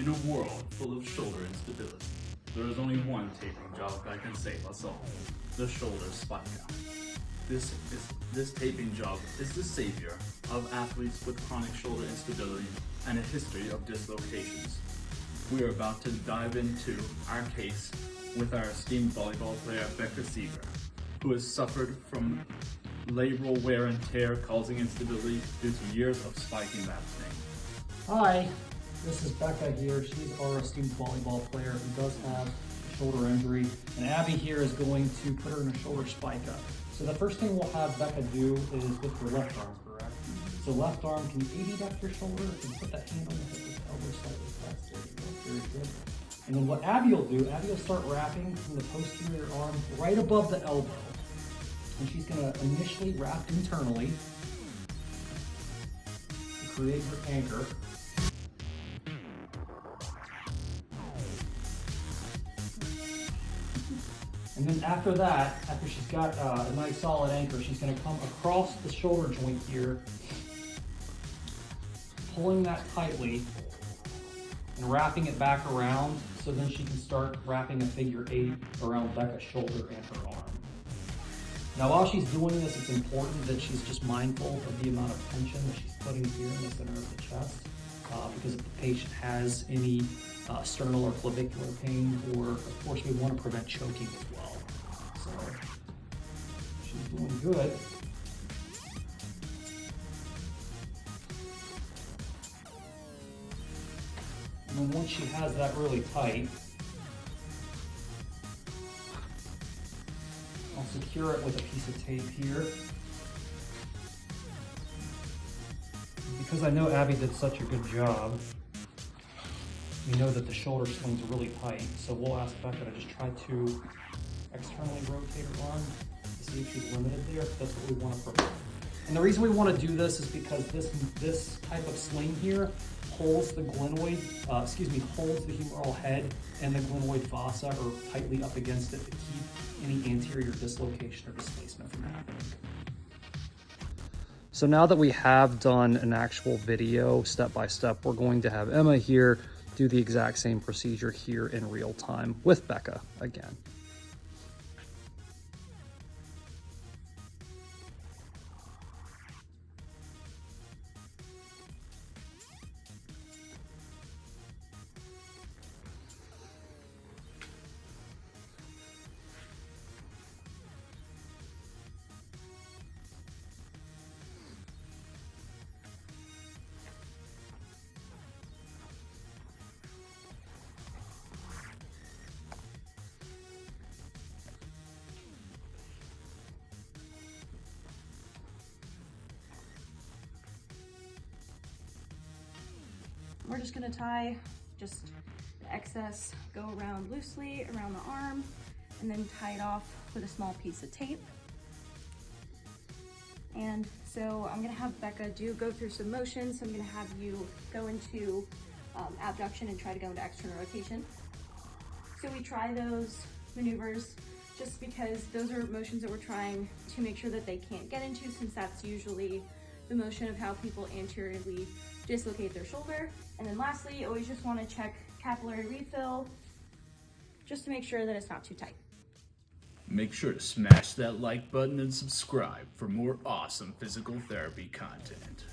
In a world full of shoulder instability, there is only one taping job that can save us all: the shoulder Spica. This taping job is the savior of athletes with chronic shoulder instability and a history of dislocations. We are about to dive into our case with our esteemed volleyball player Becca Seeger, who has suffered from labral wear and tear causing instability due to years of spiking that thing. Hi, this is Becca here. She's our esteemed volleyball player who does have a shoulder injury, and Abby here is going to put her in a shoulder spica. So the first thing we'll have Becca do is with her left arm, correct? So left arm, can you abduct your shoulder and put the hand on the hip with the elbow slightly flexed? There you go, very good. And then what Abby will do, Abby will start wrapping from the posterior arm right above the elbow. And she's gonna initially wrap internally to create her anchor. And then after that, after she's got a nice solid anchor, she's gonna come across the shoulder joint here, pulling that tightly and wrapping it back around, so then she can start wrapping a figure 8 around Becca's shoulder and her arm. Now while she's doing this, it's important that she's just mindful of the amount of tension that she's putting here in the center of the chest, because if the patient has any sternal or clavicular pain, or of course we want to prevent choking as well. So she's doing good. And then once she has that really tight, I'll secure it with a piece of tape here. Because I know Abby did such a good job, we know that the shoulder swings really tight, so we'll ask Becca to just try to externally rotate her arm to see if she's limited there. That's what we want to prevent. And the reason we want to do this is because this type of sling here holds the glenoid, holds the humeral head and the glenoid fossa or tightly up against it to keep any anterior dislocation or displacement from happening. So now that we have done an actual video step by step, we're going to have Emma here do the exact same procedure here in real time with Becca again. We're just gonna tie just the excess, go around loosely around the arm, and then tie it off with a small piece of tape. And so I'm gonna have Becca go through some motions. So I'm gonna have you go into abduction and try to go into external rotation. So we try those maneuvers just because those are motions that we're trying to make sure that they can't get into, since that's usually the motion of how people anteriorly dislocate their shoulder. And then lastly, you always just want to check capillary refill just to make sure that it's not too tight. Make sure to smash that like button and subscribe for more awesome physical therapy content.